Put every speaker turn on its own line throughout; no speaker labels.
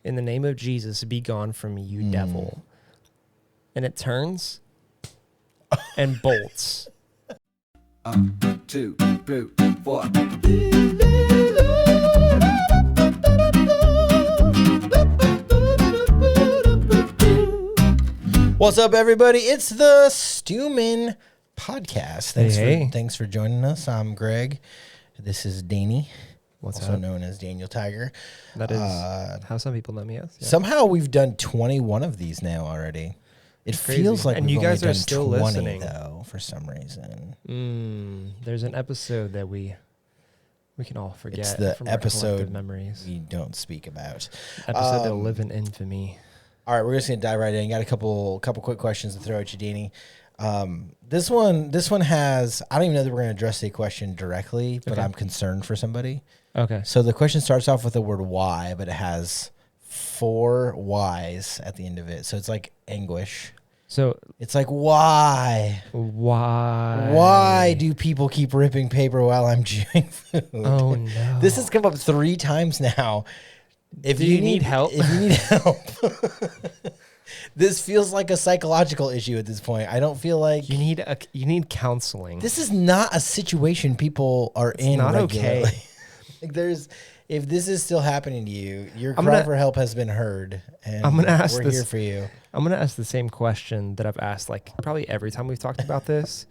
in the name of Jesus, be gone from me, you devil. And it turns and bolts.
1, 2, 3, 4.
What's up, everybody? It's the STUMIN podcast.
Hey.
Thanks for joining us. I'm Greg. This is Danny, also
up?
known as Daniel Tiger.
That is how some people know me as. Yeah.
Somehow we've done 21 of these now already. It feels like
and
we've
you guys
only
are
done
still
20
listening
though, for some reason.
There's an episode that we can all forget.
It's the
from our collective
episode
memories.
we don't speak about.
Episode that'll live in infamy.
All right, we're just gonna dive right in. Got a couple quick questions to throw at you, Danny. This one has, I don't even know that we're gonna address the question directly, but
Okay.
I'm concerned for somebody.
Okay.
So the question starts off with the word why, but it has 4 Y's at the end of it. So it's like anguish.
So
It's like, why?
why?
Why do people keep ripping paper while I'm chewing food?
Oh no.
This has come up 3 times now. If
Do you need help?
If you need help. This feels like a psychological issue at this point. I don't feel like
you need counseling.
this is not a situation people are in
not
regularly.
okay.
Like if this is still happening to you, your
I'm
cry
gonna-
for help has been heard, and
I'm gonna ask
we're
this-
here for you.
I'm gonna ask the same question that I've asked like probably every time we've talked about this.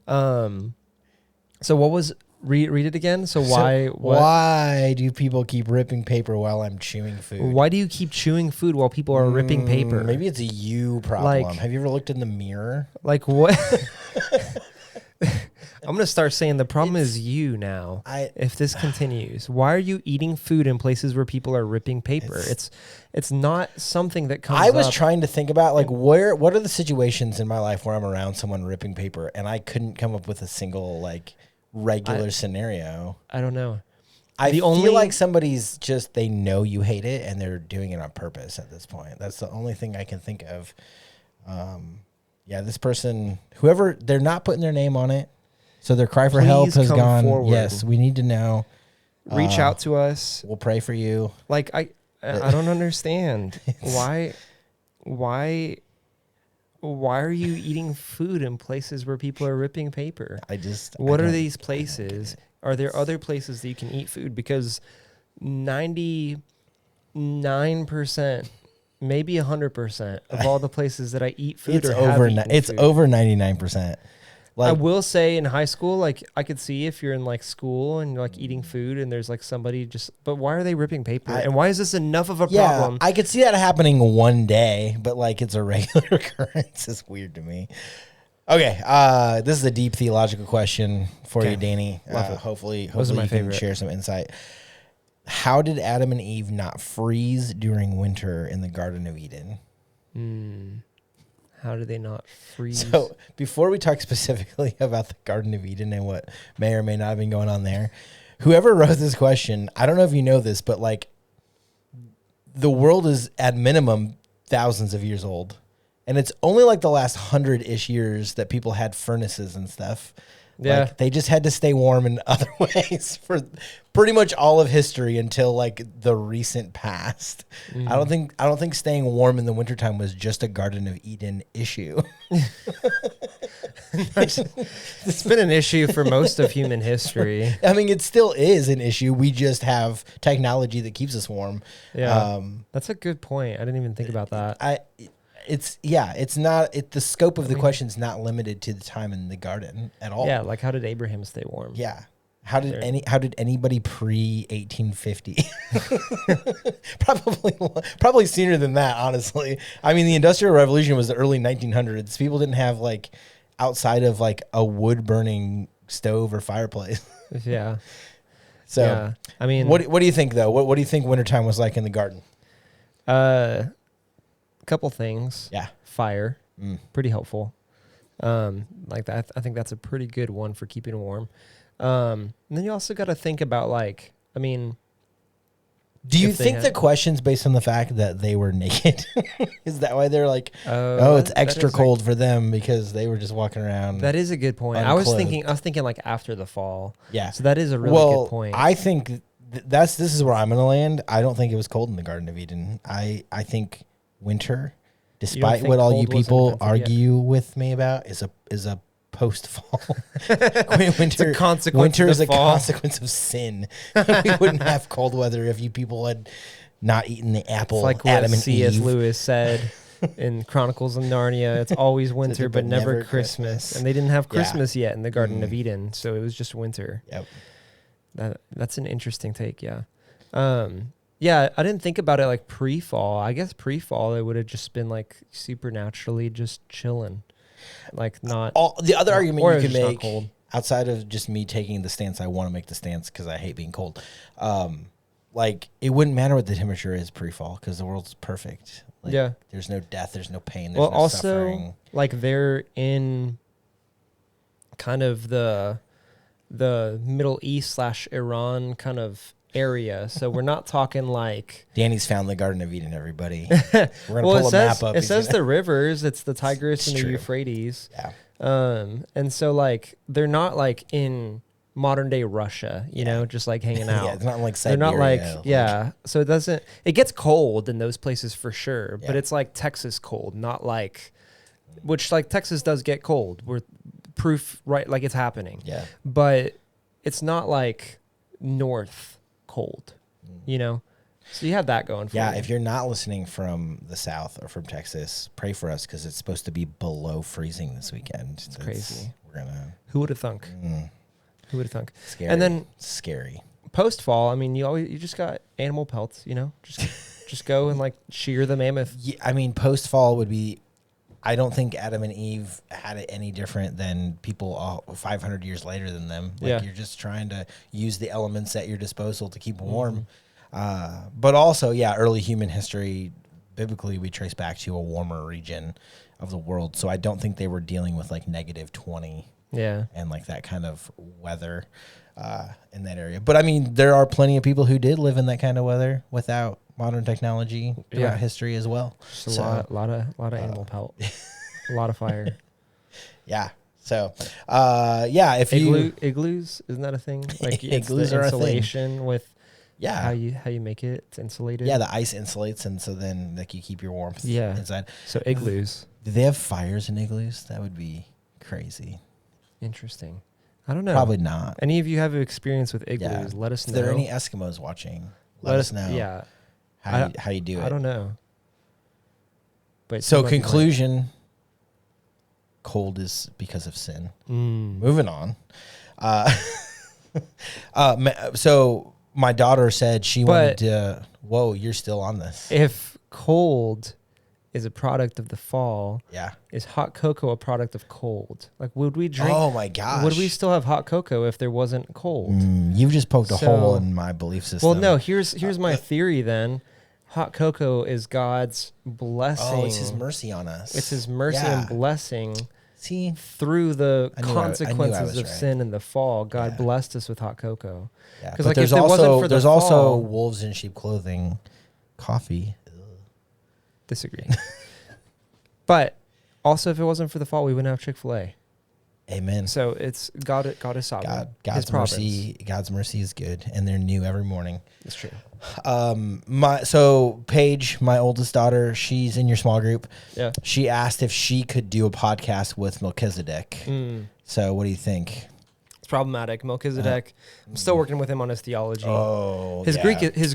So what was read it again? So
Why do people keep ripping paper while I'm chewing food?
why do you keep chewing food while people are ripping paper?
Maybe it's a you problem.
Like-
Have you ever looked in the mirror?
Like what? I'm gonna start saying the problem is you now. If this continues, why are you eating food in places where people are ripping paper? It's not something that comes.
I was
up.
trying to think about like what are the situations in my life where I'm around someone ripping paper, and I couldn't come up with a single like regular scenario.
I don't know.
I feel like somebody's just, they know you hate it and they're doing it on purpose at this point. That's the only thing I can think of. Yeah, this person, whoever, they're not putting their name on it. So their cry for help
Please
has
come
gone.
forward.
Yes, we need to know.
Reach out to us.
We'll pray for you.
Like I don't understand why are you eating food in places where people are ripping paper? What are these places? Are there other places that you can eat food? Because 99%, maybe 100% of all the places that I eat food
It's
are
over.
have eaten
It's
food.
over 99%.
I
Like,
will say in high school, like I could see if you're in like school and you're like eating food and there's like somebody just, but why are they ripping paper? And why is this enough of a problem?
I could see that happening one day, but like it's a regular occurrence. It's weird to me. Okay, this is a deep theological question for you, Danny.
Love it.
Hopefully
Those are my
you can
favorite.
share some insight. How did Adam and Eve not freeze during winter in the Garden of Eden?
How do they not freeze?
So before we talk specifically about the Garden of Eden and what may or may not have been going on there, whoever wrote this question, I don't know if you know this, but like the world is at minimum thousands of years old. And it's only like the last 100-ish years that people had furnaces and stuff.
Yeah.
Like they just had to stay warm in other ways for pretty much all of history until like the recent past. I don't think staying warm in the wintertime was just a Garden of Eden issue.
It's been an issue for most of human history.
I mean, it still is an issue. We just have technology that keeps us warm.
Yeah. That's a good point. I didn't even think about that.
The scope of the question is not limited to the time in the garden at all.
Yeah, like how did Abraham stay warm?
Yeah. How did anybody pre 1850? Probably sooner than that, honestly. I mean, the Industrial Revolution was the early 1900s. People didn't have like outside of like a wood burning stove or fireplace.
Yeah.
So,
yeah. I mean,
what do you think though? What do you think wintertime was like in the garden?
Couple things.
Yeah.
Fire. Pretty helpful. Like that. I think that's a pretty good one for keeping warm. And then you also got to think about like, I mean,
do you think the question's based on the fact that they were naked? Is that why they're like, it's extra cold for them because they were just walking around?
That is a good point.
unclothed.
I was thinking like after the fall.
Yeah.
So that is a really good point.
I think this is where I'm going to land. I don't think it was cold in the Garden of Eden. I think winter, despite what all you people argue with me about, is a post-fall. Winter, winter is a consequence of sin. We wouldn't have cold weather if you people had not eaten the apple.
It's like
Adam
what
and
C.S.
Eve.
Lewis said in Chronicles of Narnia. It's always winter, but never Christmas. And they didn't have Christmas yet in the Garden of Eden, so it was just winter.
Yep.
That's an interesting take. Yeah. Yeah, I didn't think about it like pre-fall. I guess pre-fall it would have just been like supernaturally just chilling. Like not
the other argument you can make outside of just me taking the stance I want to make the stance because I hate being cold. Like it wouldn't matter what the temperature is pre-fall because the world's perfect. Like,
yeah,
there's no death, there's no pain, there's no suffering.
Like they're in kind of the Middle East / Iran kind of area, so we're not talking like
Danny's found the Garden of Eden. Everybody, we're gonna pull a map up.
It says the rivers. It's the Tigris and the Euphrates.
Yeah.
And so like they're not like in modern day Russia, you know, just like hanging out.
Yeah, it's not like Siberia.
They're not like So it gets cold in those places for sure, but it's like Texas cold, not like, which like Texas does get cold. We're proof right, like it's happening.
Yeah.
But it's not like north cold, you know? So you have that going for you.
Yeah, if you're not listening from the South or from Texas, pray for us because it's supposed to be below freezing this weekend.
It's crazy.
We're gonna.
Who would have thunk? Who would have thunk?
Scary.
And then
scary.
Post fall, I mean, you just got animal pelts, you know? Just go and like shear the mammoth.
Yeah, I mean, post fall would be. I don't think Adam and Eve had it any different than people 500 years later than them. Like you're just trying to use the elements at your disposal to keep warm. But also, early human history, biblically, we trace back to a warmer region of the world. So I don't think they were dealing with like -20 and like that kind of weather in that area. But I mean, there are plenty of people who did live in that kind of weather without modern technology throughout history as well.
Just a lot of animal pelt, a lot of fire.
Yeah. So, if
igloos, isn't that a thing? Like
igloos
are
insulation
a thing with how you make it. It's insulated.
Yeah, the ice insulates, and so then like you keep your warmth inside.
So igloos.
Do they have fires in igloos? That would be crazy.
Interesting. I don't know.
Probably not.
Any of you have experience with igloos? Let us know.
If there are any Eskimos watching, let us know.
Yeah.
How you do it?
I don't know. But
so conclusion, cold is because of sin. Moving on. So my daughter said she wanted to. Whoa, you're still on this.
If cold is a product of the fall, is hot cocoa a product of cold? Like, would we drink?
Oh my gosh!
Would we still have hot cocoa if there wasn't cold?
You've just poked a hole in my belief system.
Well, no. Here's my theory then. Hot cocoa is God's blessing.
Oh, it's His mercy on us.
It's His mercy and blessing.
See,
through the consequences of sin in the fall, God blessed us with hot cocoa.
Yeah, because like there's also wolves in sheep clothing, coffee.
Disagree. But also, if it wasn't for the fall, we wouldn't have Chick-fil-A.
Amen.
So it's God is sovereign.
God's mercy is good, and they're new every morning.
That's true.
Paige, my oldest daughter, she's in your small group.
Yeah.
She asked if she could do a podcast with Melchizedek. So what do you think?
It's problematic. Melchizedek. I'm still working with him on his theology.
Oh,
his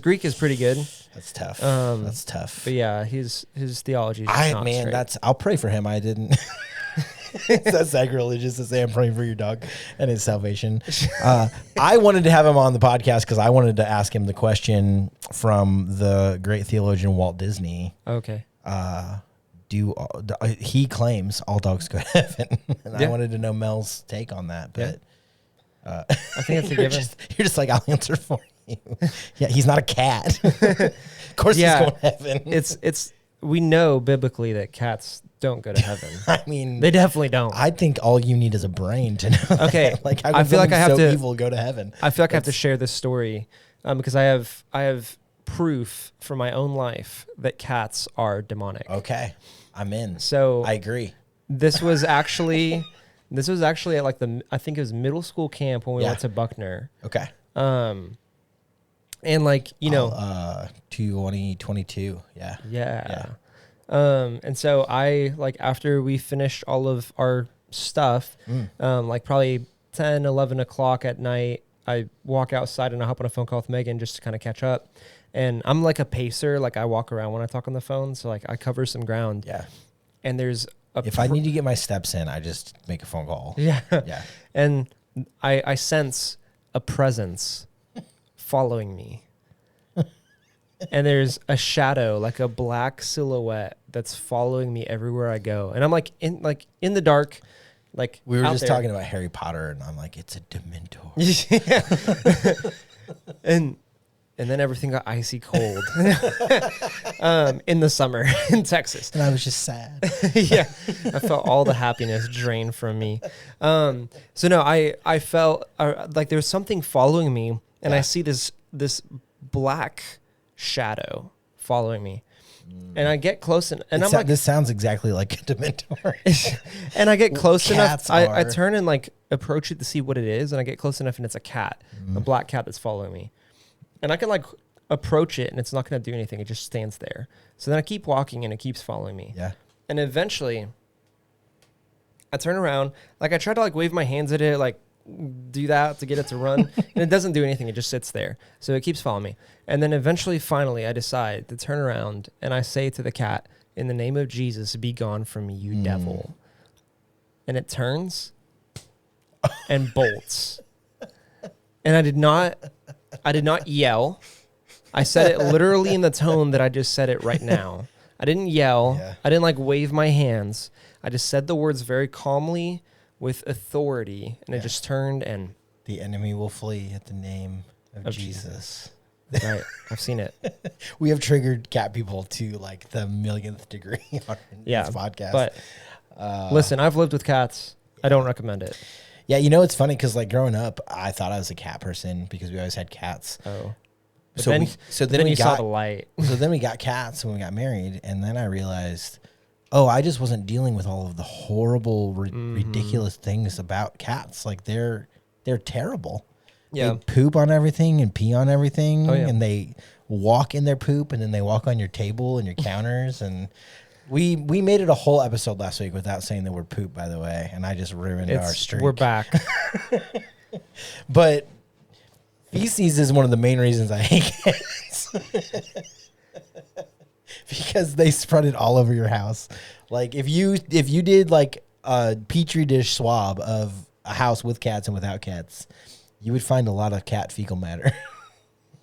Greek is pretty good.
That's tough. That's tough.
But yeah, his theology is just not straight.
I'll pray for him. I didn't. That's sacrilegious to say I'm praying for your dog and his salvation. I wanted to have him on the podcast because I wanted to ask him the question from the great theologian Walt Disney.
Okay.
He claims all dogs go to heaven, and I wanted to know Mel's take on that. But
I think it's a given.
You're just like, I'll answer for you. Yeah, he's not a cat. Of course, he's going to heaven.
It's we know biblically that cats don't go to heaven.
I mean,
they definitely don't.
I think all you need is a brain to know.
Okay,
like I feel like I have to evil go to heaven.
I feel like I have to share this story because I have proof from my own life that cats are demonic.
Okay, I'm in.
So
I agree.
This was actually at like I think it was middle school camp when we went to Buckner.
Okay.
And like,
2022. Yeah.
yeah. And so I, like, after we finished all of our stuff, like probably 10, 11 o'clock at night, I walk outside and I hop on a phone call with Megan just to kind of catch up. And I'm like a pacer. Like, I walk around when I talk on the phone. So like I cover some ground.
Yeah.
And there's
if I need to get my steps in, I just make a phone call.
Yeah.
Yeah.
And I sense a presence following me. And there's a shadow, like a black silhouette that's following me everywhere I go. And I'm like in the dark, like
we were just
there.
talking about Harry Potter, and I'm like, it's a Dementor.
and then everything got icy cold in the summer in Texas.
And I was just sad.
Yeah. I felt all the happiness drained from me. So no, I felt like there was something following me, and I see this black shadow following me. And I get close and I'm like,
this sounds exactly like a Dementor.
And I get close enough. I
are.
turn and like approach it to see what it is. And I get close enough, and it's a cat, a black cat that's following me. And I can like approach it, and it's not going to do anything. It just stands there. So then I keep walking, and it keeps following me.
Yeah.
And eventually I turn around, like I try to like wave my hands at it, like do that to get it to run, and it doesn't do anything. It just sits there. So it keeps following me. And then eventually, finally, I decide to turn around, and I say to the cat, "In the name of Jesus, be gone from me, you devil." And it turns and bolts. And I did not yell. I said it literally in the tone that I just said it right now. I didn't yell.
Yeah.
I didn't like wave my hands. I just said the words very calmly with authority, and it just turned and...
The enemy will flee at the name of Jesus.
Right. I've seen it.
We have triggered cat people to like the millionth degree on this podcast.
But listen, I've lived with cats. I don't recommend it.
Yeah, you know, it's funny because like growing up, I thought I was a cat person because we always had cats.
Oh.
So then we
saw the light.
So then we got cats when we got married, and then I realized, oh, I just wasn't dealing with all of the horrible, ridiculous things about cats. Like they're terrible.
Yeah.
They poop on everything and pee on everything,
Oh, yeah.
and they walk in their poop, and then they walk on your table and your counters. And we made it a whole episode last week without saying the word poop, by the way, and I just ruined our streak.
We're back.
But feces is one of the main reasons I hate cats. Because they spread it all over your house. Like if you did like a petri dish swab of a house with cats and without cats, you would find a lot of cat fecal matter.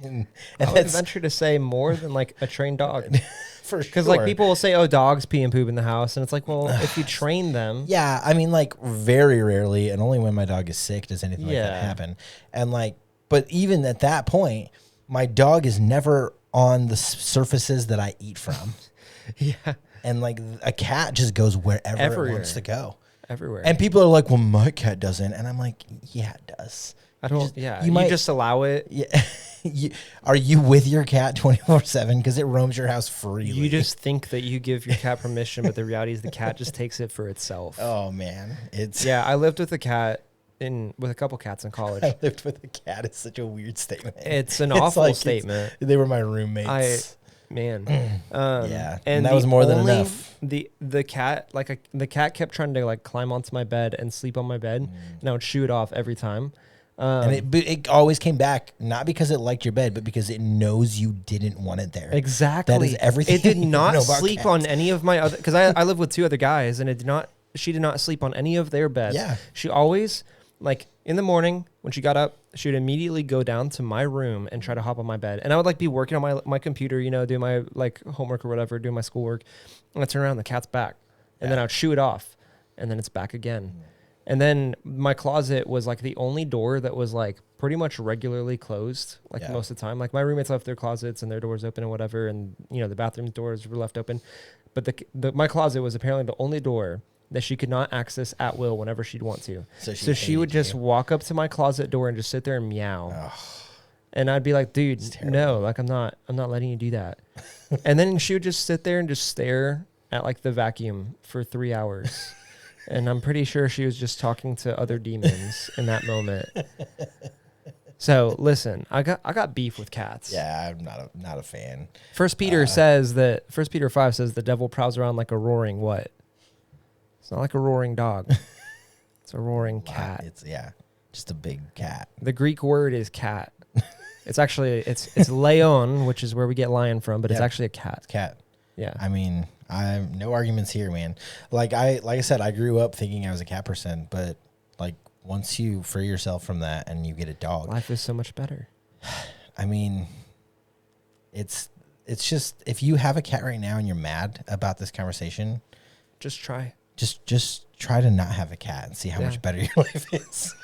and
I would venture to say more than like a trained dog.
For sure.
Because like people will say, oh, dogs pee and poop in the house. And it's like, well, if you train them.
Yeah, I mean like very rarely, and only when my dog is sick does anything like that happen. And like, but even at that point, my dog is never on the surfaces that I eat from.
Yeah.
And like a cat just goes wherever
Everywhere.
it wants to go.
Everywhere.
And people are like, well, my cat doesn't. And I'm like, yeah, it does.
I don't,
you might
just allow it.
Yeah. Are you with your cat 24/7? Because it roams your house freely.
You just think that you give your cat permission, but the reality is the cat just takes it for itself.
Oh man.
Yeah, I lived with a cat with a couple cats in college.
I lived with a cat. It's such a weird statement.
It's an awful statement.
They were my roommates.
Yeah.
And that was more than enough.
The cat, the cat kept trying to like climb onto my bed and sleep on my bed, and I would shoo it off every time.
And it always came back, not because it liked your bed, but because it knows you didn't want it there.
Exactly.
That is everything.
It did not
know about
sleep
cats.
on any of my other, because I live with two other guys, and she did not sleep on any of their beds.
Yeah.
She always, like in the morning when she got up, she would immediately go down to my room and try to hop on my bed. And I would like be working on my computer, doing my like homework or whatever, doing my schoolwork. And I turn around, the cat's back. And then I would shoo it off, and then it's back again. And then my closet was like the only door that was like pretty much regularly closed, like most of the time. Like my roommates left their closets and their doors open and whatever, and the bathroom doors were left open. But my closet was apparently the only door that she could not access at will whenever she'd want to. So she would just walk up to my closet door and just sit there and meow. Ugh. And I'd be like, dude, no, like I'm not letting you do that. And then she would just sit there and just stare at like the vacuum for 3 hours. And I'm pretty sure she was just talking to other demons in that moment. So listen, I got beef with cats.
Yeah, I'm not a fan.
First Peter says that First Peter 5 says the devil prowls around like a roaring what? It's not like a roaring dog. It's a roaring cat.
It's just a big cat.
The Greek word is cat. It's actually it's leon, which is where we get lion from, but it's actually a cat.
It's cat.
Yeah.
I mean, I'm no arguments here, man. Like I said, I grew up thinking I was a cat person, but like once you free yourself from that and you get a dog,
Life is so much better.
I mean, it's just, if you have a cat right now and you're mad about this conversation,
Just try.
just try to not have a cat and see how much better your life is.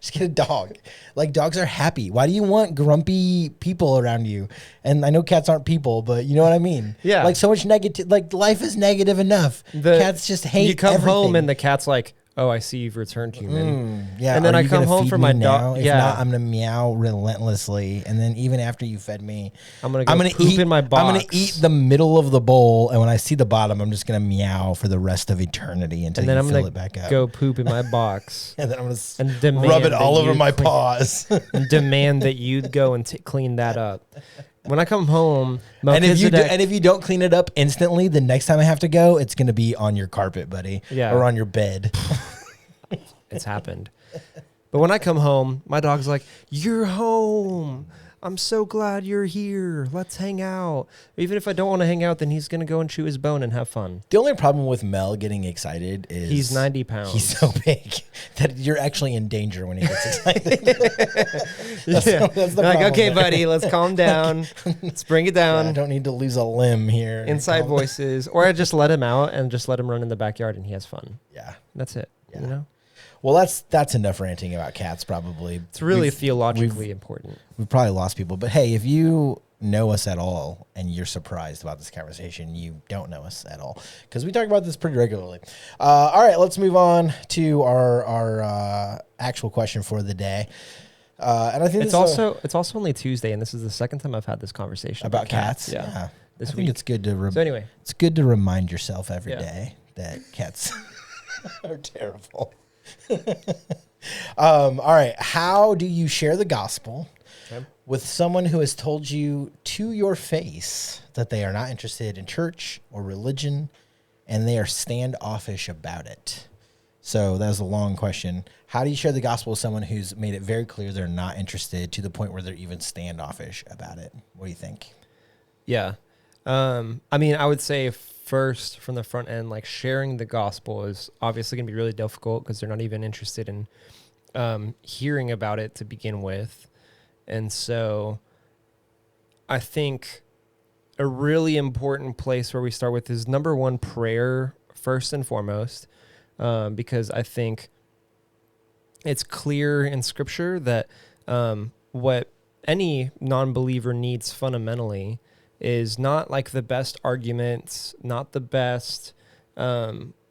Just get a dog. Like, dogs are happy. Why do you want grumpy people around you? And I know cats aren't people, but you know what I mean?
Yeah.
Like, so much negative. Like, life is negative enough. Cats just hate
You come
everything.
home and the cat's like, "Oh, I see you've returned human."
Yeah,
And then
are
I
you
come
gonna
home
feed
from
me
my
now?
dog.
If
Yeah.
not, I'm gonna meow relentlessly, and then even after you fed me,
I'm gonna poop in my box.
I'm gonna eat the middle of the bowl, and when I see the bottom, I'm just gonna meow for the rest of eternity until
and then
you
I'm
fill
gonna
it back up.
go poop in my box
and then I'm gonna
and demand
rub it
that
all over
you
my
clean-
paws.
and demand that you go and clean that up. When I come home,
And if
Melchizedek,
you don't clean it up instantly, the next time I have to go, it's gonna be on your carpet, buddy,
Yeah.
or on your bed.
it's happened. But when I come home, my dog's like, "You're home. I'm so glad you're here. Let's hang out." Even if I don't want to hang out, then he's gonna go and chew his bone and have fun.
The only problem with Mel getting excited is
He's 90 pounds.
He's so big that you're actually in danger when he gets excited.
Yeah.
That's the
Like,
problem
okay,
there.
buddy, let's calm down. Let's bring it down.
I don't need to lose a limb here.
Inside
Calm-
voices, or I just let him out and just let him run in the backyard and he has fun.
Yeah.
That's it.
Yeah.
You know,
Well, that's enough ranting about cats. Probably
it's really
We've-
theologically important.
We've probably lost people, but hey, if you know us at all and you're surprised about this conversation, you don't know us at all because we talk about this pretty regularly. All right, let's move on to our actual question for the day. And I think
It's also only Tuesday, and this is the second time I've had this conversation
about cats.
Yeah,
I
this
think
week.
it's good to
So anyway,
it's good to remind yourself every
Yeah.
day that cats are terrible. All right. How do you share the gospel with someone who has told you to your face that they are not interested in church or religion and they are standoffish about it? So that was a long question. How do you share the gospel with someone who's made it very clear they're not interested to the point where they're even standoffish about it? What do you think?
yeah. I mean, I would say first from the front end, like sharing the gospel is obviously going to be really difficult because they're not even interested in hearing about it to begin with. And so I think a really important place where we start with is number one, prayer first and foremost, because I think it's clear in scripture that what any non-believer needs fundamentally is not like the best arguments, not the best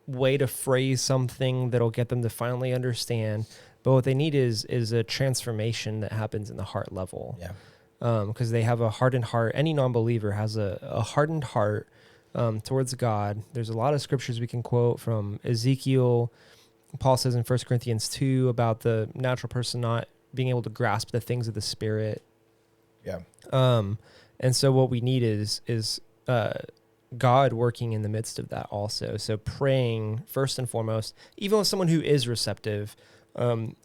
way to phrase something that'll get them to finally understand. But what they need is a transformation that happens in the heart level.
Yeah.
Because they have a hardened heart. Any non-believer has a hardened heart towards God. There's a lot of scriptures we can quote from Ezekiel. Paul says in 1 Corinthians 2 about the natural person not being able to grasp the things of the Spirit.
Yeah.
And so what we need is God working in the midst of that also. So praying first and foremost, even with someone who is receptive,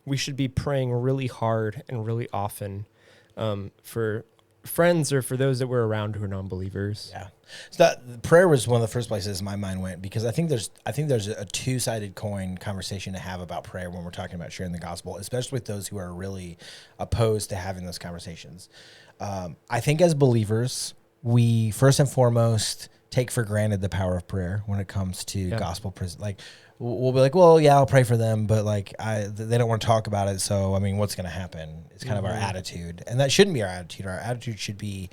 we should be praying really hard and really often for friends or for those that we're around who are non-believers.
Yeah. So that prayer was one of the first places my mind went because I think there's a two-sided coin conversation to have about prayer when we're talking about sharing the gospel, especially with those who are really opposed to having those conversations. I think as believers, we first and foremost take for granted the power of prayer when it comes to gospel. Like we'll be like, well, yeah, I'll pray for them, but like they don't want to talk about it. So, I mean, what's going to happen? It's kind of our attitude, and that shouldn't be our attitude. Our attitude should be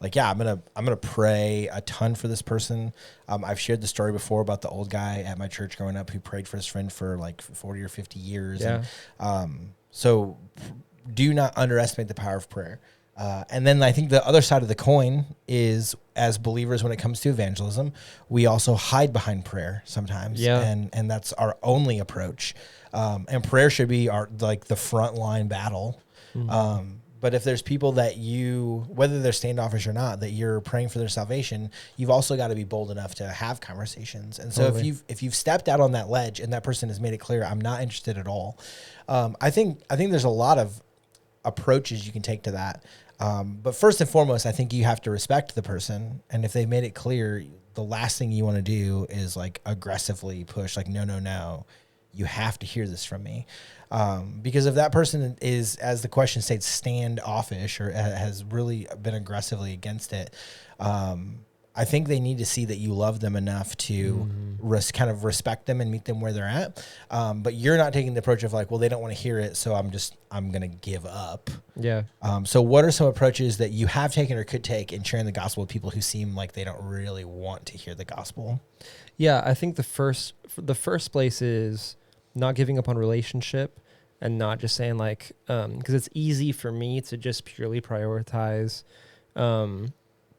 like, yeah, I'm gonna pray a ton for this person. I've shared the story before about the old guy at my church growing up who prayed for his friend for like 40 or 50 years.
Yeah.
And, so do not underestimate the power of prayer. And then I think the other side of the coin is, as believers, when it comes to evangelism, we also hide behind prayer sometimes.
Yeah.
And that's our only approach. And prayer should be the front line battle But if there's people that you, whether they're standoffish or not, that you're praying for their salvation, you've also got to be bold enough to have conversations. And so if you've stepped out on that ledge and that person has made it clear, I'm not interested at all. I think there's a lot of approaches you can take to that. But first and foremost, I think you have to respect the person. And if they've made it clear, the last thing you want to do is like aggressively push, like, no, you have to hear this from me. Because if that person is, as the question states, stand-offish or has really been aggressively against it, I think they need to see that you love them enough to kind of respect them and meet them where they're at. But you're not taking the approach of like, well, they don't want to hear it, so I'm going to give up.
Yeah.
So what are some approaches that you have taken or could take in sharing the gospel with people who seem like they don't really want to hear the gospel?
Yeah, I think the first place is not giving up on relationship and not just saying like, because it's easy for me to just purely prioritize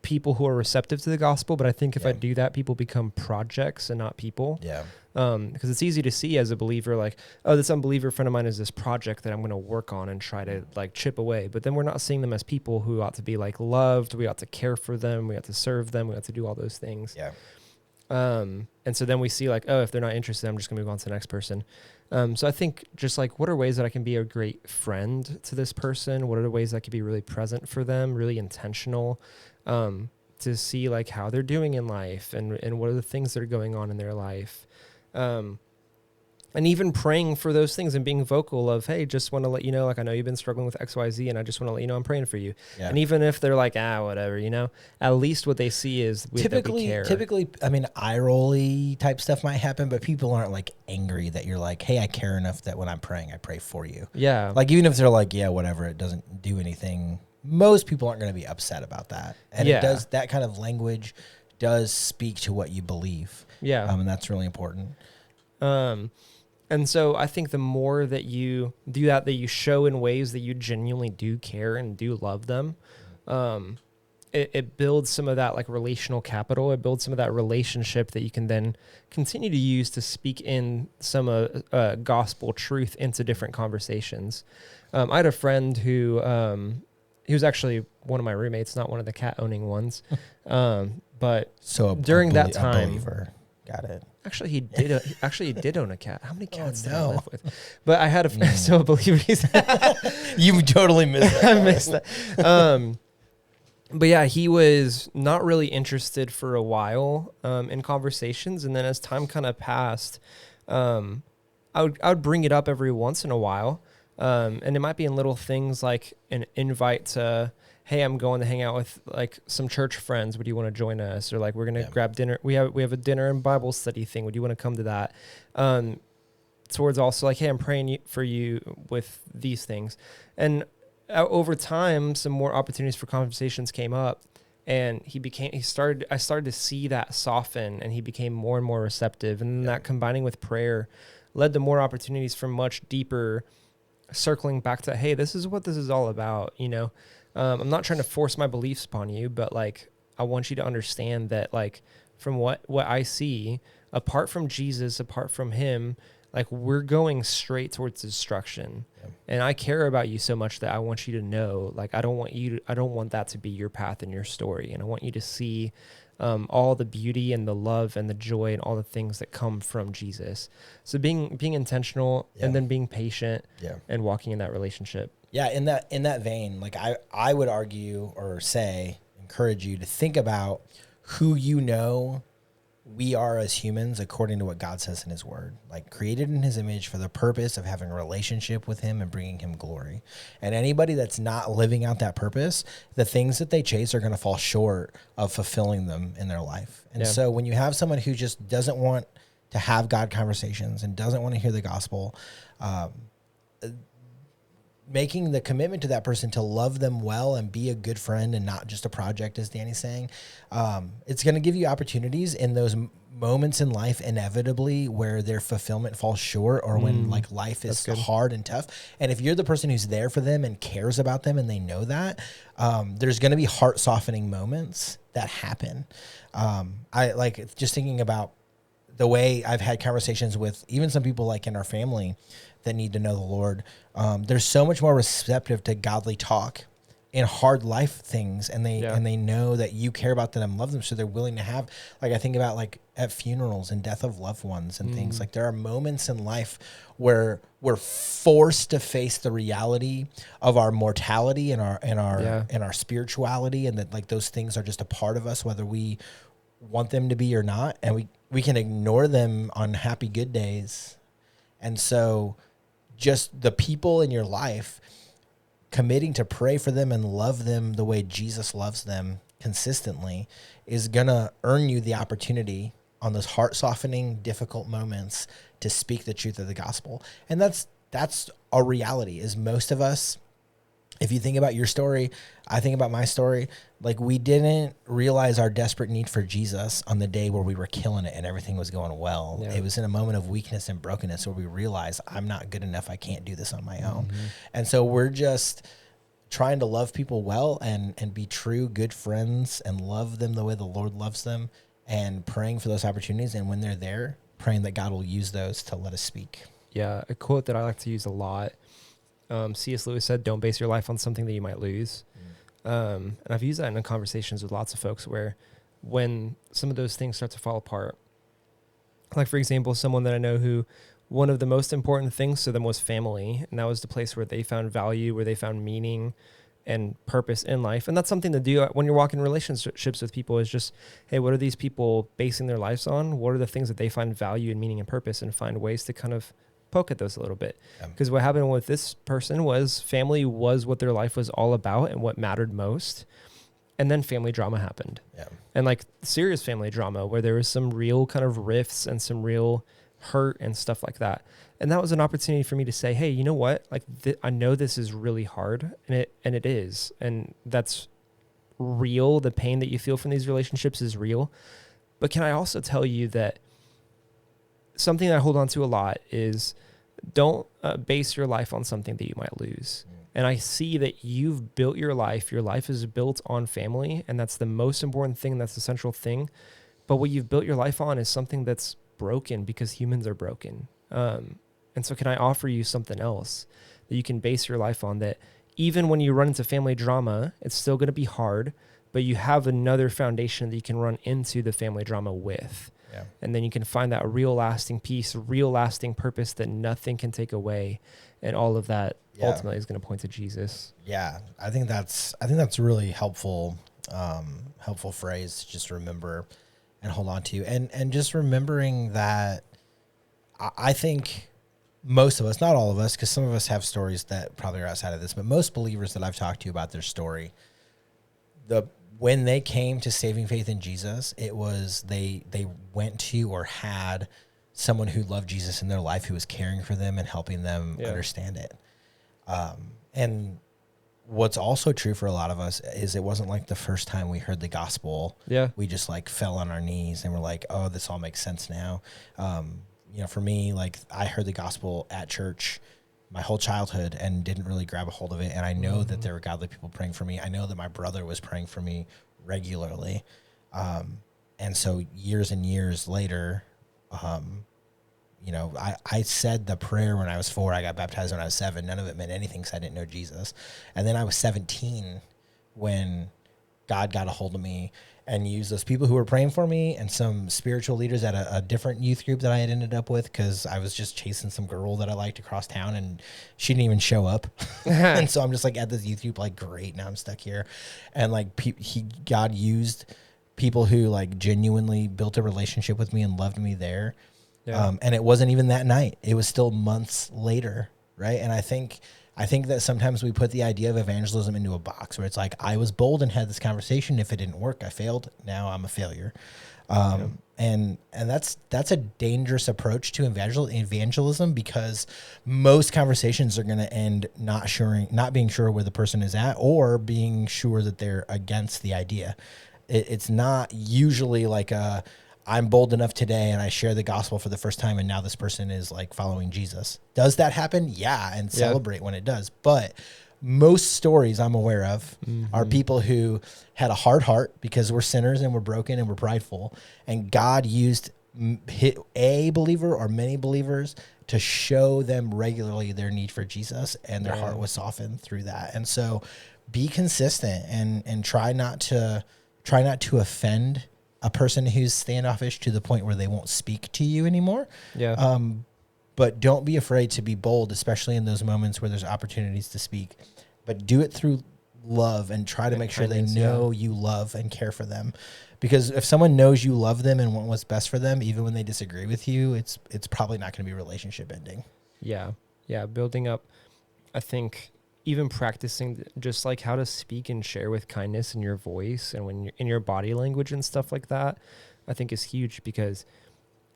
people who are receptive to the gospel. But I think if I do that, people become projects and not people.
Yeah.
Because it's easy to see as a believer, like, oh, this unbeliever friend of mine is this project that I'm going to work on and try to like chip away. But then we're not seeing them as people who ought to be like loved. We ought to care for them. We ought to serve them. We ought to do all those things.
Yeah.
And so then we see like, oh, if they're not interested, I'm just gonna move on to the next person. So I think just like, what are ways that I can be a great friend to this person? What are the ways that I could be really present for them, really intentional, to see like how they're doing in life and what are the things that are going on in their life. And even praying for those things and being vocal of, hey, just want to let you know, like, I know you've been struggling with X, Y, Z, and I just want to let you know I'm praying for you. Yeah. And even if they're like, whatever, at least what they see is that we care.
Typically, I mean, eye-rolly type stuff might happen, but people aren't like angry that you're like, hey, I care enough that when I'm praying, I pray for you.
Yeah.
Like, even if they're like, yeah, whatever, it doesn't do anything, most people aren't going to be upset about that. And it does, that kind of language does speak to what you believe.
Yeah.
And that's really important.
And so I think the more that you do that you show in ways that you genuinely do care and do love them, it builds some of that like relational capital. It builds some of that relationship that you can then continue to use to speak in some gospel truth into different conversations. I had a friend who, he was actually one of my roommates, not one of the cat owning ones. But so during that time,
got it.
Actually, he did own a cat. How many cats did I live with? But I had a so I believe
you totally missed that.
I missed that. But yeah, he was not really interested for a while in conversations, and then as time kind of passed, I would bring it up every once in a while, and it might be in little things like an invite to, hey, I'm going to hang out with like some church friends. Would you want to join us? Or like, we're going to grab dinner. We have a dinner and Bible study thing. Would you want to come to that? Towards also like, hey, I'm praying for you with these things. And over time, some more opportunities for conversations came up, and I started to see that soften, and he became more and more receptive. And that combining with prayer led to more opportunities for much deeper circling back to, hey, this is what this is all about. I'm not trying to force my beliefs upon you, but like, I want you to understand that like, from what I see, apart from Jesus, apart from him, like we're going straight towards destruction. Yeah. And I care about you so much that I want you to know, like, I don't want that to be your path and your story. And I want you to see all the beauty and the love and the joy and all the things that come from Jesus. So being intentional and then being patient and walking in that relationship.
Yeah, in that vein, like I would argue or encourage you to think about who we are as humans according to what God says in his word, like created in his image for the purpose of having a relationship with him and bringing him glory. And anybody that's not living out that purpose, the things that they chase are going to fall short of fulfilling them in their life. And so when you have someone who just doesn't want to have God conversations and doesn't want to hear the gospel, making the commitment to that person to love them well and be a good friend and not just a project, as Danny's saying, it's going to give you opportunities in those moments in life, inevitably, where their fulfillment falls short or when like life is hard and tough. And if you're the person who's there for them and cares about them and they know that, there's going to be heart softening moments that happen. I like just thinking about the way I've had conversations with even some people like in our family that need to know the Lord, they're so much more receptive to godly talk in hard life things, and they know that you care about them and love them, so they're willing to have, like, I think about like at funerals and death of loved ones and things, like there are moments in life where we're forced to face the reality of our mortality and our spirituality, and that like those things are just a part of us whether we want them to be or not, and we can ignore them on happy good days. And so just the people in your life, committing to pray for them and love them the way Jesus loves them consistently, is going to earn you the opportunity on those heart-softening, difficult moments to speak the truth of the gospel. And that's a reality, is most of us, if you think about your story, I think about my story, like we didn't realize our desperate need for Jesus on the day where we were killing it and everything was going well. Yeah. It was in a moment of weakness and brokenness where we realized, I'm not good enough. I can't do this on my own. And so we're just trying to love people well and be true, good friends, and love them the way the Lord loves them, and praying for those opportunities. And when they're there, praying that God will use those to let us speak.
Yeah. A quote that I like to use a lot, C.S. Lewis said, don't base your life on something that you might lose. And I've used that in conversations with lots of folks where when some of those things start to fall apart, like for example, someone that I know who one of the most important things to them was family. And that was the place where they found value, where they found meaning and purpose in life. And that's something to do when you're walking relationships with people, is just, hey, what are these people basing their lives on? What are the things that they find value and meaning and purpose, and find ways to kind of poke at those a little bit. Because what happened with this person was family was what their life was all about and what mattered most. And then family drama happened. Yeah. And like serious family drama where there was some real kind of rifts and some real hurt and stuff like that. And that was an opportunity for me to say, hey, you know what? Like I know this is really hard, and it is. And that's real. The pain that you feel from these relationships is real. But can I also tell you that something that I hold on to a lot is don't base your life on something that you might lose. And I see that you've built your life. Your life is built on family, and that's the most important thing. That's the central thing. But what you've built your life on is something that's broken, because humans are broken. And so can I offer you something else that you can base your life on, that even when you run into family drama, it's still going to be hard, but you have another foundation that you can run into the family drama with. Yeah. And then you can find that real lasting peace, real lasting purpose that nothing can take away. And all of that ultimately is going to point to Jesus.
Yeah. I think that's really helpful phrase to just remember and hold on to. And just remembering that I think most of us, not all of us, because some of us have stories that probably are outside of this, but most believers that I've talked to about their story, when they came to saving faith in Jesus, it was they went to or had someone who loved Jesus in their life, who was caring for them and helping them understand it. And what's also true for a lot of us is it wasn't like the first time we heard the gospel. Yeah. We just like fell on our knees and we're like, oh, this all makes sense now. For me, like I heard the gospel at church my whole childhood and didn't really grab a hold of it. And I know that there were godly people praying for me. I know that my brother was praying for me regularly. And so years and years later, I said the prayer when I was 4, I got baptized when I was 7. None of it meant anything because I didn't know Jesus. And then I was 17 when God got a hold of me and used those people who were praying for me and some spiritual leaders at a different youth group that I had ended up with, because I was just chasing some girl that I liked across town and she didn't even show up. And so I'm just like at this youth group, like, great, now I'm stuck here. And like God used people who like genuinely built a relationship with me and loved me there. Yeah. And it wasn't even that night. It was still months later, right? And I think that sometimes we put the idea of evangelism into a box where it's like, I was bold and had this conversation. If it didn't work, I failed. Now I'm a failure. And that's a dangerous approach to evangelism, because most conversations are going to end not being sure where the person is at, or being sure that they're against the idea. It's not usually like I'm bold enough today and I share the gospel for the first time and now this person is like following Jesus. Does that happen? Yeah, and celebrate when it does. But most stories I'm aware of are people who had a hard heart because we're sinners and we're broken and we're prideful, and God used hit a believer or many believers to show them regularly their need for Jesus, and their heart was softened through that. And so be consistent and try not to offend a person who's standoffish to the point where they won't speak to you anymore.
Yeah.
But don't be afraid to be bold, especially in those moments where there's opportunities to speak. But do it through love and try to make sure they know you love and care for them. Because if someone knows you love them and want what's best for them, even when they disagree with you, it's probably not going to be relationship ending.
Yeah. Yeah. Building up, I think, even practicing just like how to speak and share with kindness in your voice and when you're in your body language and stuff like that, I think is huge, because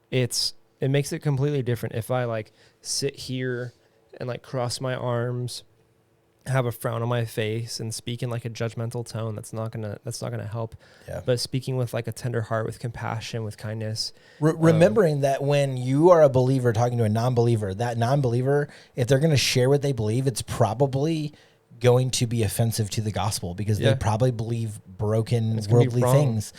it makes it completely different if I like sit here and like cross my arms, have a frown on my face, and speak in like a judgmental tone. That's not gonna help.
Yeah.
But speaking with like a tender heart, with compassion, with kindness,
remembering that when you are a believer talking to a non-believer, that non-believer, if they're going to share what they believe, it's probably going to be offensive to the gospel, because they probably believe broken worldly things.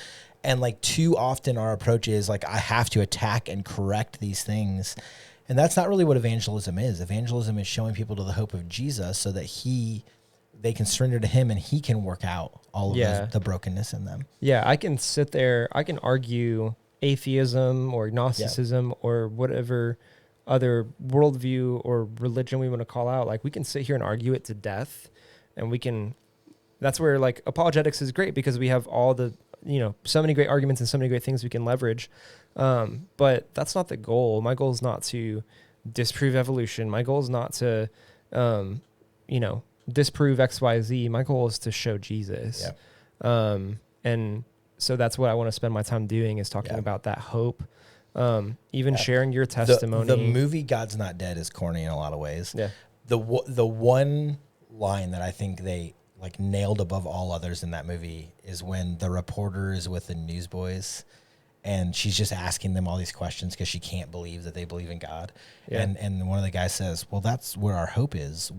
And like too often our approach is like, I have to attack and correct these things. And that's not really what evangelism is. Evangelism is showing people to the hope of Jesus so that they can surrender to him and he can work out all of the brokenness in them.
Yeah, I can sit there, I can argue atheism or Gnosticism or whatever other worldview or religion we want to call out. Like, we can sit here and argue it to death, and that's where like apologetics is great, because we have all the, so many great arguments and so many great things we can leverage. But that's not the goal. My goal is not to disprove evolution. My goal is not to, disprove XYZ. My goal is to show Jesus.
Yeah.
And so that's what I want to spend my time doing, is talking about that hope. Sharing your testimony.
The movie God's Not Dead is corny in a lot of ways.
Yeah.
The one line that I think they like nailed above all others in that movie is when the reporter is with the newsboys and she's just asking them all these questions because she can't believe that they believe in God. Yeah. And one of the guys says, well, that's where our hope is.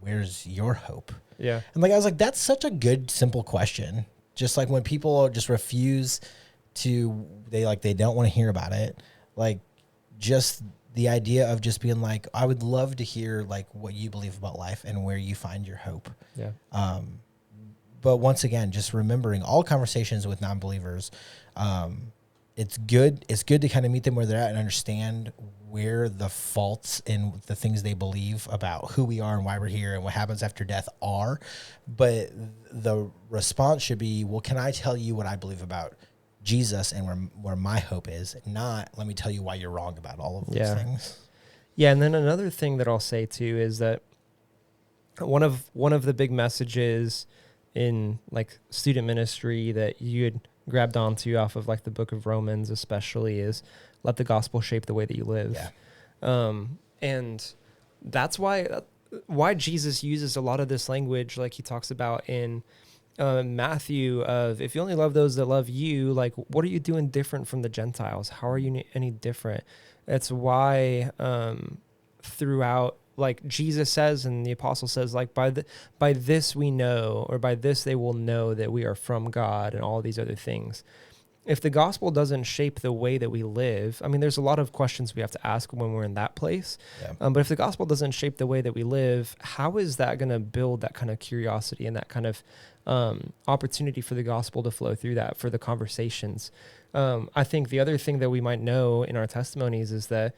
Where's your hope?
Yeah.
And like, I was like, that's such a good, simple question. Just like when people just refuse they don't want to hear about it. Like, just the idea of just being like, I would love to hear like what you believe about life and where you find your hope.
Yeah.
But once again, just remembering all conversations with non-believers, it's good to kind of meet them where they're at and understand where the faults in the things they believe about who we are and why we're here and what happens after death are. But the response should be, well, can I tell you what I believe about Jesus and where my hope is? Not, let me tell you why you're wrong about all of those things.
Yeah. And then another thing that I'll say too is that one of the big messages in like student ministry that you had grabbed onto off of like the book of Romans especially is let the gospel shape the way that you live.
Yeah.
And that's why Jesus uses a lot of this language, like he talks about in Matthew, of if you only love those that love you, like what are you doing different from the Gentiles? How are you any different? That's why throughout, like Jesus says and the apostle says, like by this we know, or by this they will know that we are from God, and all these other things. If the gospel doesn't shape the way that we live, I mean, there's a lot of questions we have to ask when we're in that place. Yeah. But if the gospel doesn't shape the way that we live, how is that going to build that kind of curiosity and that kind of opportunity for the gospel to flow through that, for the conversations? I think the other thing that we might know in our testimonies is that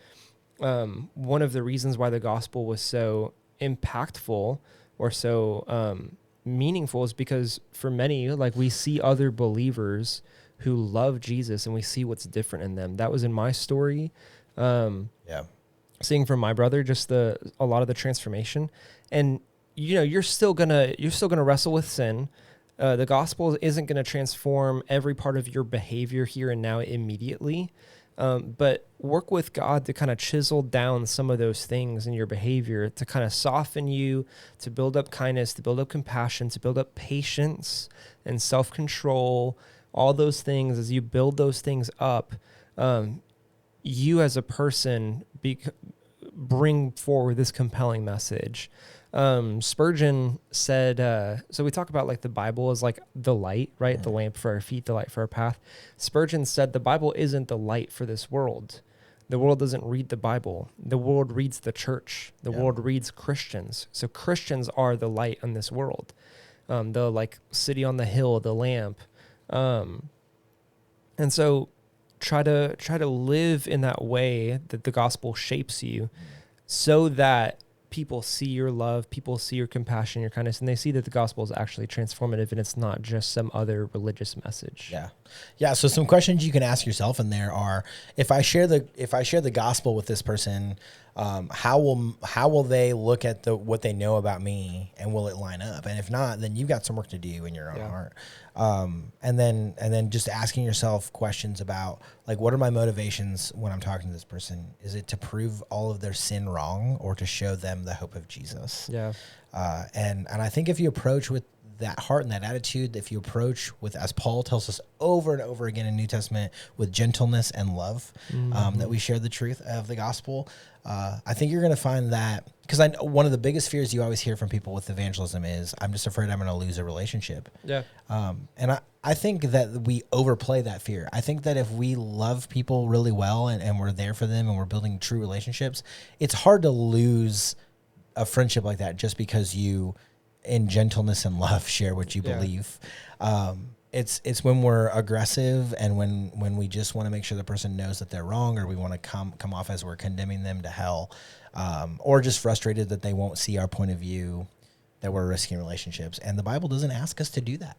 one of the reasons why the gospel was so impactful or so meaningful is because for many, like, we see other believers who love Jesus and we see what's different in them. That was in my story. Seeing from my brother, just a lot of the transformation. And you're still gonna wrestle with sin. The gospel isn't gonna transform every part of your behavior here and now immediately. But work with God to kind of chisel down some of those things in your behavior, to kind of soften you, to build up kindness, to build up compassion, to build up patience and self-control. All those things, as you build those things up, you as a person bring forward this compelling message. Spurgeon said, so we talk about like the Bible is like the light, right? The lamp for our feet, the light for our path. Spurgeon said the Bible isn't the light for this world. The world doesn't read the Bible. The world reads the church. The world reads Christians. So Christians are the light in this world. The like city on the hill, the lamp. And so try to live in that way that the gospel shapes you so that people see your love, people see your compassion, your kindness, and they see that the gospel is actually transformative and it's not just some other religious message.
Yeah. Yeah. So some questions you can ask yourself in there are, if I share the gospel with this person, how will they look at what they know about me, and will it line up? And if not, then you've got some work to do in your own heart. And then just asking yourself questions about, like, what are my motivations when I'm talking to this person? Is it to prove all of their sin wrong, or to show them the hope of Jesus?
Yeah.
And I think if you approach with that heart and that attitude, if you approach with, as Paul tells us over and over again in New Testament, with gentleness and love, that we share the truth of the gospel, I think you're going to find that, because one of the biggest fears you always hear from people with evangelism is, I'm just afraid I'm going to lose a relationship.
Yeah.
And I think that we overplay that fear. I think that if we love people really well and we're there for them and we're building true relationships, it's hard to lose a friendship like that just because you, in gentleness and love, share what you believe. It's when we're aggressive and when we just want to make sure the person knows that they're wrong, or we want to come off as we're condemning them to hell, or just frustrated that they won't see our point of view, that we're risking relationships. And the Bible doesn't ask us to do that.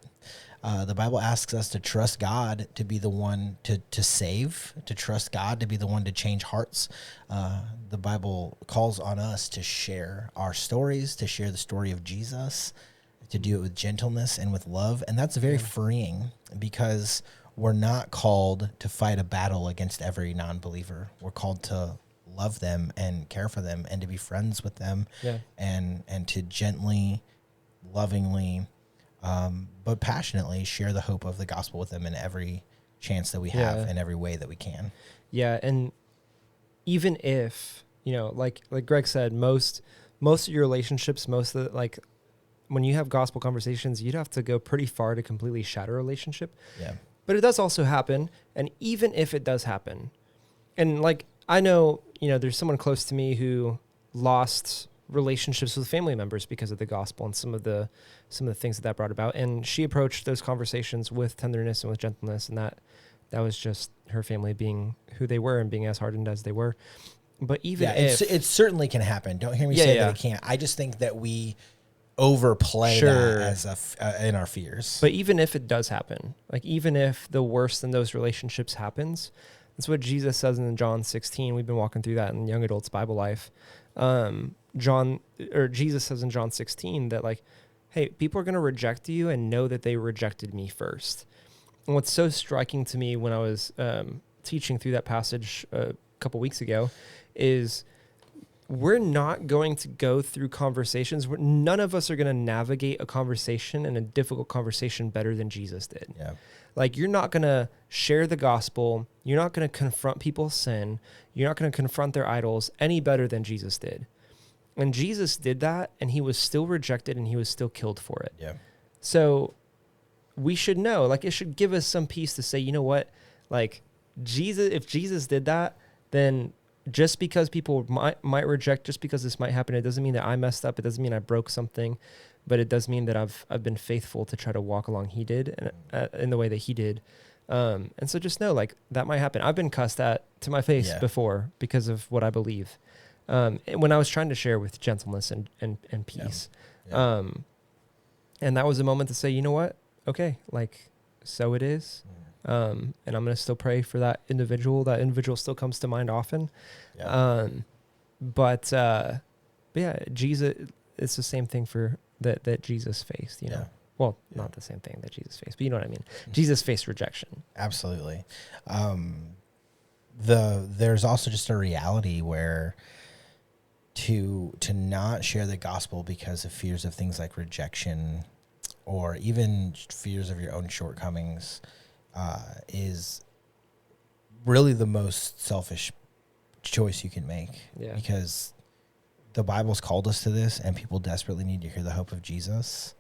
The Bible asks us to trust God to be the one to save, to trust God to be the one to change hearts. The Bible calls on us to share our stories, to share the story of Jesus, to do it with gentleness and with love. And that's very freeing, because we're not called to fight a battle against every non-believer. We're called to love them and care for them and to be friends with them, and to gently, lovingly, but passionately share the hope of the gospel with them in every chance that we have, in every way that we can.
Yeah. And even if, like Greg said, most of your relationships, most of the, like, when you have gospel conversations, you'd have to go pretty far to completely shatter a relationship.
Yeah.
But it does also happen. And even if it does happen, and like, I know, there's someone close to me who lost relationships with family members because of the gospel and some of the things that brought about. And she approached those conversations with tenderness and with gentleness. And that was just her family being who they were and being as hardened as they were. But even if
it certainly can happen. Don't hear me say that it can't. I just think that we overplay that as in our fears.
But even if it does happen, like even if the worst in those relationships happens, that's what Jesus says in John 16. We've been walking through that in Young Adults Bible Life. Jesus says in John 16 that, like, hey, people are going to reject you, and know that they rejected me first. And what's so striking to me when I was teaching through that passage a couple weeks ago is, we're not going to go through conversations. None of us are going to navigate a conversation and a difficult conversation better than Jesus did.
Yeah.
Like, you're not going to share the gospel. You're not going to confront people's sin. You're not going to confront their idols any better than Jesus did. And Jesus did that, and he was still rejected, and he was still killed for it.
Yeah.
So we should know, like, it should give us some peace to say, you know what, like, if Jesus did that, then just because people might reject, just because this might happen, it doesn't mean that I messed up. It doesn't mean I broke something, but it does mean that I've been faithful to try to walk along he did, and in the way that he did. And so just know, like, that might happen. I've been cussed at to my face before because of what I believe. When I was trying to share with gentleness and peace.
Yeah.
And that was a moment to say, you know what? Okay. Like, so it is. And I'm going to still pray for that individual. That individual still comes to mind often. Yeah. But yeah, Jesus, it's the same thing for that Jesus faced, know? Well, not the same thing that Jesus faced, but you know what I mean? Jesus faced rejection.
Absolutely. There's also just a reality where to not share the gospel because of fears of things like rejection, or even fears of your own shortcomings, is really the most selfish choice you can make.
Yeah.
Because the Bible's called us to this, and people desperately need to hear the hope of Jesus.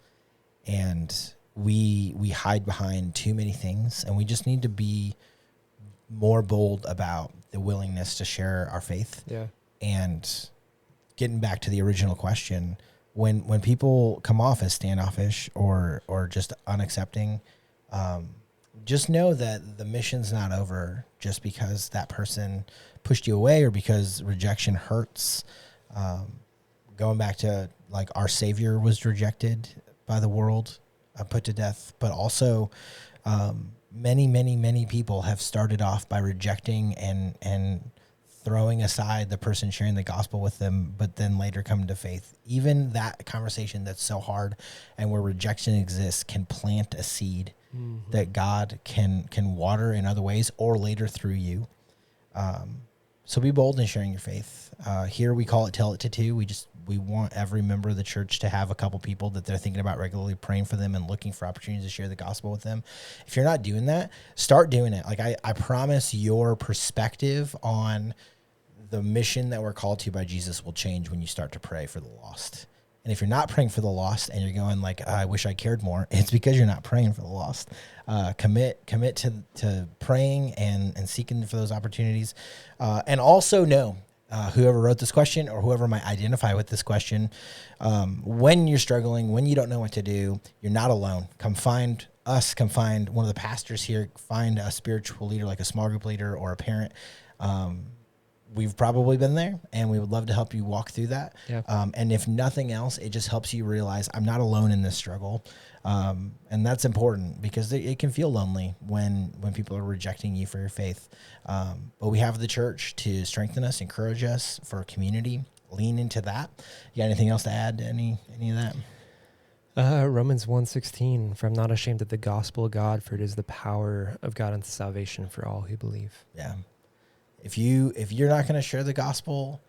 And we hide behind too many things, and we just need to be more bold about the willingness to share our faith.
Yeah.
And getting back to the original question, when people come off as standoffish or just unaccepting, just know that the mission's not over just because that person pushed you away or because rejection hurts. Going back to like our Savior was rejected by the world, put to death, but also many people have started off by rejecting and throwing aside the person sharing the gospel with them, but then later come to faith. Even that conversation that's so hard and where rejection exists can plant a seed that God can water in other ways or later through you. So be bold in sharing your faith. Here we call it Tell It to Two. We want every member of the church to have a couple people that they're thinking about regularly, praying for them and looking for opportunities to share the gospel with them. If you're not doing that, start doing it. Like I promise your perspective on the mission that we're called to by Jesus will change when you start to pray for the lost. And if you're not praying for the lost and you're going like, I wish I cared more, it's because you're not praying for the lost. Commit to praying and seeking for those opportunities. And also know, whoever wrote this question or whoever might identify with this question, when you're struggling, when you don't know what to do, you're not alone. Come find us, come find one of the pastors here, find a spiritual leader like a small group leader or a parent. We've probably been there, and we would love to help you walk through that.
Yeah.
And if nothing else, it just helps you realize I'm not alone in this struggle. And that's important because it can feel lonely when people are rejecting you for your faith. But we have the church to strengthen us, encourage us for a community. Lean into that. You got anything else to add to any of that?
Romans 1:16, for I'm not ashamed of the gospel of God, for it is the power of God unto salvation for all who believe.
Yeah. If you're not going to share the gospel,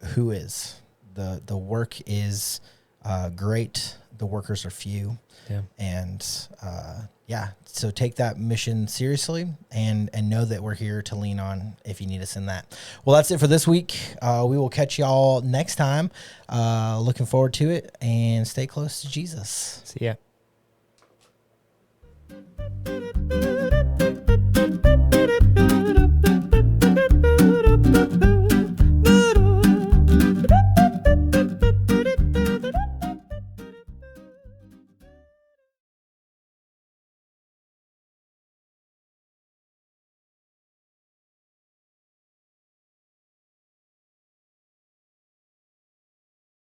who is? The work is great. The workers are few.
Yeah.
And so take that mission seriously and know that we're here to lean on if you need us in that. Well, that's it for this week. We will catch y'all next time. Looking forward to it, and stay close to Jesus.
See ya.